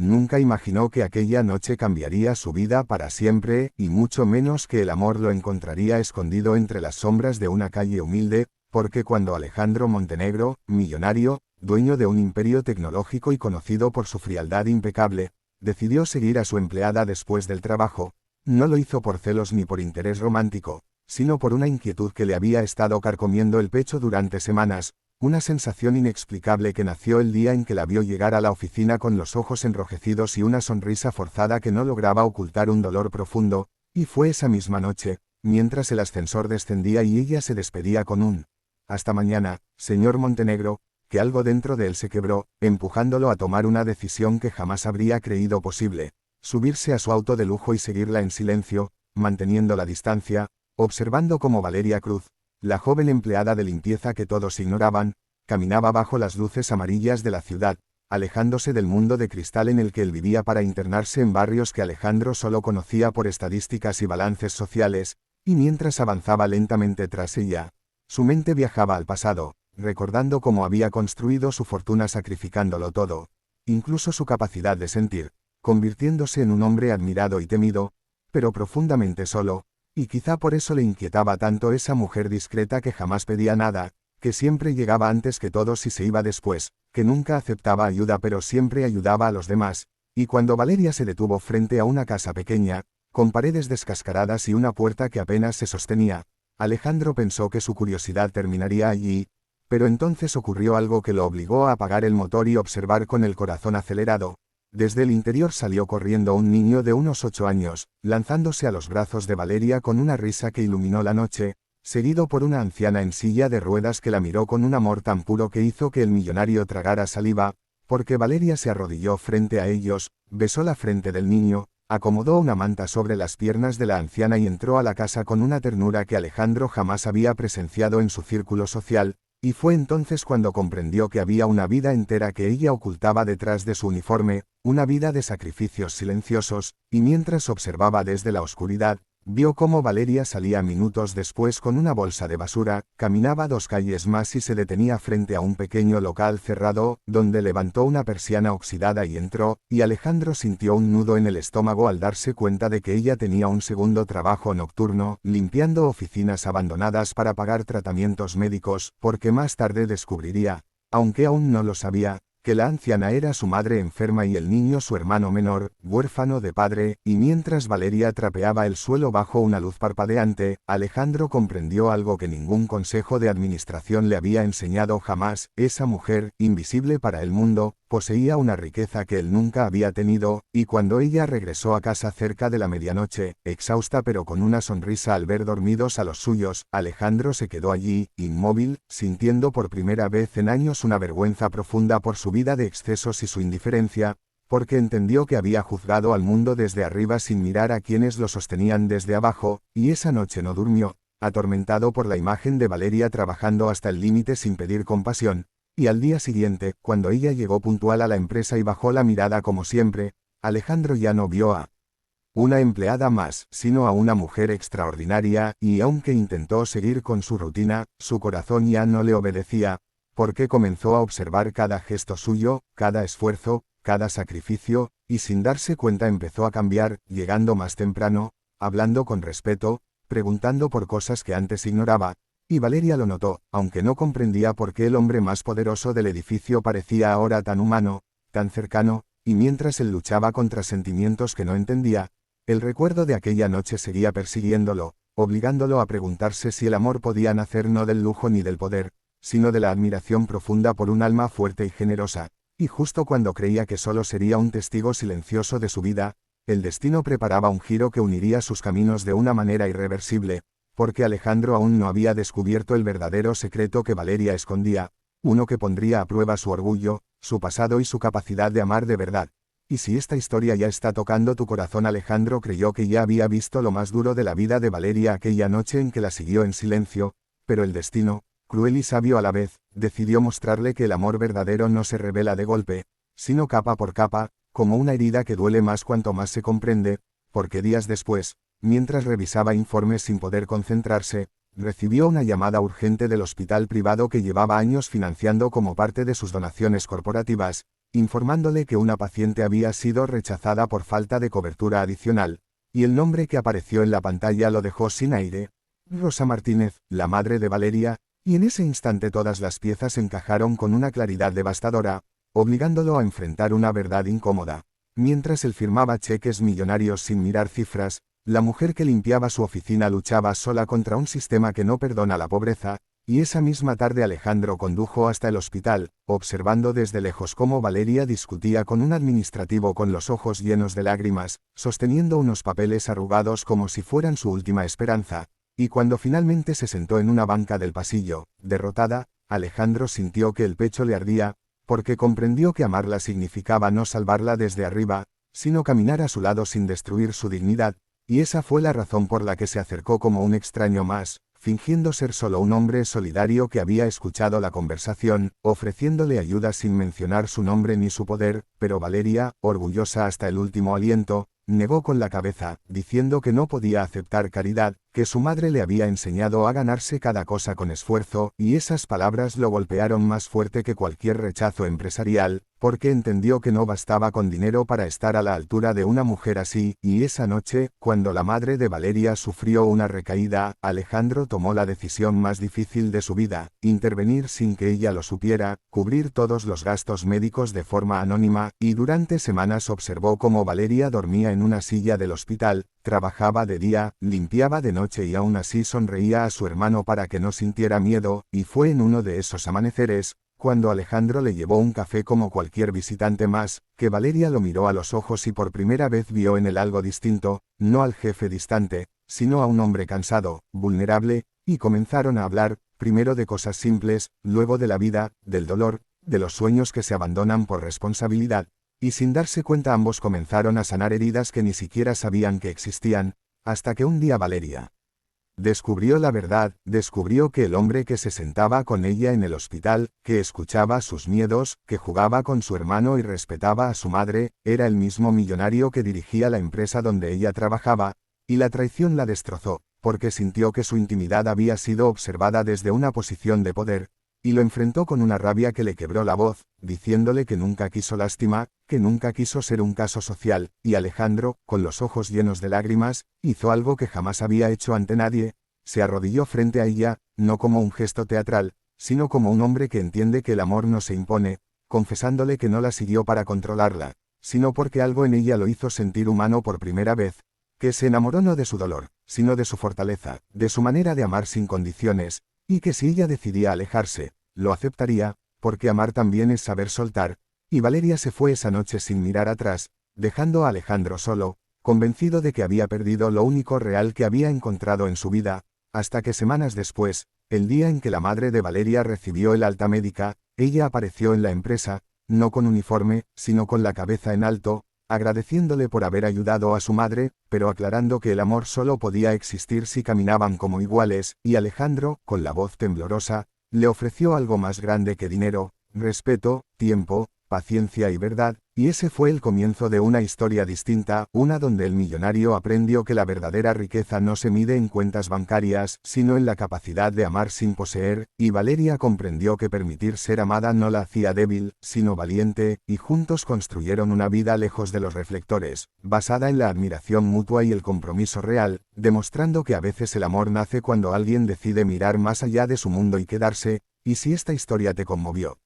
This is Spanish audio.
Nunca imaginó que aquella noche cambiaría su vida para siempre, y mucho menos que el amor lo encontraría escondido entre las sombras de una calle humilde, porque cuando Alejandro Montenegro, millonario, dueño de un imperio tecnológico y conocido por su frialdad impecable, decidió seguir a su empleada después del trabajo, no lo hizo por celos ni por interés romántico, sino por una inquietud que le había estado carcomiendo el pecho durante semanas, una sensación inexplicable que nació el día en que la vio llegar a la oficina con los ojos enrojecidos y una sonrisa forzada que no lograba ocultar un dolor profundo, y fue esa misma noche, mientras el ascensor descendía y ella se despedía con un «Hasta mañana, señor Montenegro», que algo dentro de él se quebró, empujándolo a tomar una decisión que jamás habría creído posible, subirse a su auto de lujo y seguirla en silencio, manteniendo la distancia, observando cómo Valeria Cruz, la joven empleada de limpieza que todos ignoraban, caminaba bajo las luces amarillas de la ciudad, alejándose del mundo de cristal en el que él vivía para internarse en barrios que Alejandro solo conocía por estadísticas y balances sociales, y mientras avanzaba lentamente tras ella, su mente viajaba al pasado, recordando cómo había construido su fortuna sacrificándolo todo, incluso su capacidad de sentir, convirtiéndose en un hombre admirado y temido, pero profundamente solo, y quizá por eso le inquietaba tanto esa mujer discreta que jamás pedía nada, que siempre llegaba antes que todos y se iba después, que nunca aceptaba ayuda pero siempre ayudaba a los demás, y cuando Valeria se detuvo frente a una casa pequeña, con paredes descascaradas y una puerta que apenas se sostenía, Alejandro pensó que su curiosidad terminaría allí, pero entonces ocurrió algo que lo obligó a apagar el motor y observar con el corazón acelerado. Desde el interior salió corriendo un niño de unos 8 años, lanzándose a los brazos de Valeria con una risa que iluminó la noche, seguido por una anciana en silla de ruedas que la miró con un amor tan puro que hizo que el millonario tragara saliva, porque Valeria se arrodilló frente a ellos, besó la frente del niño, acomodó una manta sobre las piernas de la anciana y entró a la casa con una ternura que Alejandro jamás había presenciado en su círculo social, y fue entonces cuando comprendió que había una vida entera que ella ocultaba detrás de su uniforme, una vida de sacrificios silenciosos, y mientras observaba desde la oscuridad, vio cómo Valeria salía minutos después con una bolsa de basura, caminaba 2 calles más y se detenía frente a un pequeño local cerrado, donde levantó una persiana oxidada y entró, y Alejandro sintió un nudo en el estómago al darse cuenta de que ella tenía un segundo trabajo nocturno, limpiando oficinas abandonadas para pagar tratamientos médicos, porque más tarde descubriría, aunque aún no lo sabía, que la anciana era su madre enferma y el niño su hermano menor, huérfano de padre, y mientras Valeria trapeaba el suelo bajo una luz parpadeante, Alejandro comprendió algo que ningún consejo de administración le había enseñado jamás: esa mujer, invisible para el mundo, poseía una riqueza que él nunca había tenido, y cuando ella regresó a casa cerca de la medianoche, exhausta pero con una sonrisa al ver dormidos a los suyos, Alejandro se quedó allí, inmóvil, sintiendo por primera vez en años una vergüenza profunda por su vida de excesos y su indiferencia, porque entendió que había juzgado al mundo desde arriba sin mirar a quienes lo sostenían desde abajo, y esa noche no durmió, atormentado por la imagen de Valeria trabajando hasta el límite sin pedir compasión, y al día siguiente, cuando ella llegó puntual a la empresa y bajó la mirada como siempre, Alejandro ya no vio a una empleada más, sino a una mujer extraordinaria, y aunque intentó seguir con su rutina, su corazón ya no le obedecía, porque comenzó a observar cada gesto suyo, cada esfuerzo, cada sacrificio, y sin darse cuenta empezó a cambiar, llegando más temprano, hablando con respeto, preguntando por cosas que antes ignoraba, y Valeria lo notó, aunque no comprendía por qué el hombre más poderoso del edificio parecía ahora tan humano, tan cercano, y mientras él luchaba contra sentimientos que no entendía, el recuerdo de aquella noche seguía persiguiéndolo, obligándolo a preguntarse si el amor podía nacer no del lujo ni del poder, sino de la admiración profunda por un alma fuerte y generosa, y justo cuando creía que solo sería un testigo silencioso de su vida, el destino preparaba un giro que uniría sus caminos de una manera irreversible, porque Alejandro aún no había descubierto el verdadero secreto que Valeria escondía, uno que pondría a prueba su orgullo, su pasado y su capacidad de amar de verdad. Y si esta historia ya está tocando tu corazón, Alejandro creyó que ya había visto lo más duro de la vida de Valeria aquella noche en que la siguió en silencio, pero el destino, cruel y sabio a la vez, decidió mostrarle que el amor verdadero no se revela de golpe, sino capa por capa, como una herida que duele más cuanto más se comprende, porque días después, mientras revisaba informes sin poder concentrarse, recibió una llamada urgente del hospital privado que llevaba años financiando como parte de sus donaciones corporativas, informándole que una paciente había sido rechazada por falta de cobertura adicional, y el nombre que apareció en la pantalla lo dejó sin aire. Rosa Martínez, la madre de Valeria, y en ese instante todas las piezas encajaron con una claridad devastadora, obligándolo a enfrentar una verdad incómoda. Mientras él firmaba cheques millonarios sin mirar cifras, la mujer que limpiaba su oficina luchaba sola contra un sistema que no perdona la pobreza, y esa misma tarde Alejandro condujo hasta el hospital, observando desde lejos cómo Valeria discutía con un administrativo con los ojos llenos de lágrimas, sosteniendo unos papeles arrugados como si fueran su última esperanza, y cuando finalmente se sentó en una banca del pasillo, derrotada, Alejandro sintió que el pecho le ardía, porque comprendió que amarla significaba no salvarla desde arriba, sino caminar a su lado sin destruir su dignidad, y esa fue la razón por la que se acercó como un extraño más, fingiendo ser solo un hombre solidario que había escuchado la conversación, ofreciéndole ayuda sin mencionar su nombre ni su poder, pero Valeria, orgullosa hasta el último aliento, negó con la cabeza, diciendo que no podía aceptar caridad, que su madre le había enseñado a ganarse cada cosa con esfuerzo, y esas palabras lo golpearon más fuerte que cualquier rechazo empresarial, porque entendió que no bastaba con dinero para estar a la altura de una mujer así, y esa noche, cuando la madre de Valeria sufrió una recaída, Alejandro tomó la decisión más difícil de su vida, intervenir sin que ella lo supiera, cubrir todos los gastos médicos de forma anónima, y durante semanas observó cómo Valeria dormía en una silla del hospital, trabajaba de día, limpiaba de noche y aún así sonreía a su hermano para que no sintiera miedo, y fue en uno de esos amaneceres, cuando Alejandro le llevó un café como cualquier visitante más, que Valeria lo miró a los ojos y por primera vez vio en él algo distinto, no al jefe distante, sino a un hombre cansado, vulnerable, y comenzaron a hablar, primero de cosas simples, luego de la vida, del dolor, de los sueños que se abandonan por responsabilidad, y sin darse cuenta ambos comenzaron a sanar heridas que ni siquiera sabían que existían, hasta que un día Valeria descubrió la verdad, descubrió que el hombre que se sentaba con ella en el hospital, que escuchaba sus miedos, que jugaba con su hermano y respetaba a su madre, era el mismo millonario que dirigía la empresa donde ella trabajaba, y la traición la destrozó, porque sintió que su intimidad había sido observada desde una posición de poder, y lo enfrentó con una rabia que le quebró la voz, diciéndole que nunca quiso lástima, que nunca quiso ser un caso social, y Alejandro, con los ojos llenos de lágrimas, hizo algo que jamás había hecho ante nadie, se arrodilló frente a ella, no como un gesto teatral, sino como un hombre que entiende que el amor no se impone, confesándole que no la siguió para controlarla, sino porque algo en ella lo hizo sentir humano por primera vez, que se enamoró no de su dolor, sino de su fortaleza, de su manera de amar sin condiciones, y que si ella decidía alejarse, lo aceptaría, porque amar también es saber soltar, y Valeria se fue esa noche sin mirar atrás, dejando a Alejandro solo, convencido de que había perdido lo único real que había encontrado en su vida, hasta que semanas después, el día en que la madre de Valeria recibió el alta médica, ella apareció en la empresa, no con uniforme, sino con la cabeza en alto, agradeciéndole por haber ayudado a su madre, pero aclarando que el amor solo podía existir si caminaban como iguales, y Alejandro, con la voz temblorosa, le ofreció algo más grande que dinero, respeto, tiempo, paciencia y verdad, y ese fue el comienzo de una historia distinta, una donde el millonario aprendió que la verdadera riqueza no se mide en cuentas bancarias, sino en la capacidad de amar sin poseer, y Valeria comprendió que permitir ser amada no la hacía débil, sino valiente, y juntos construyeron una vida lejos de los reflectores, basada en la admiración mutua y el compromiso real, demostrando que a veces el amor nace cuando alguien decide mirar más allá de su mundo y quedarse. Y si esta historia te conmovió,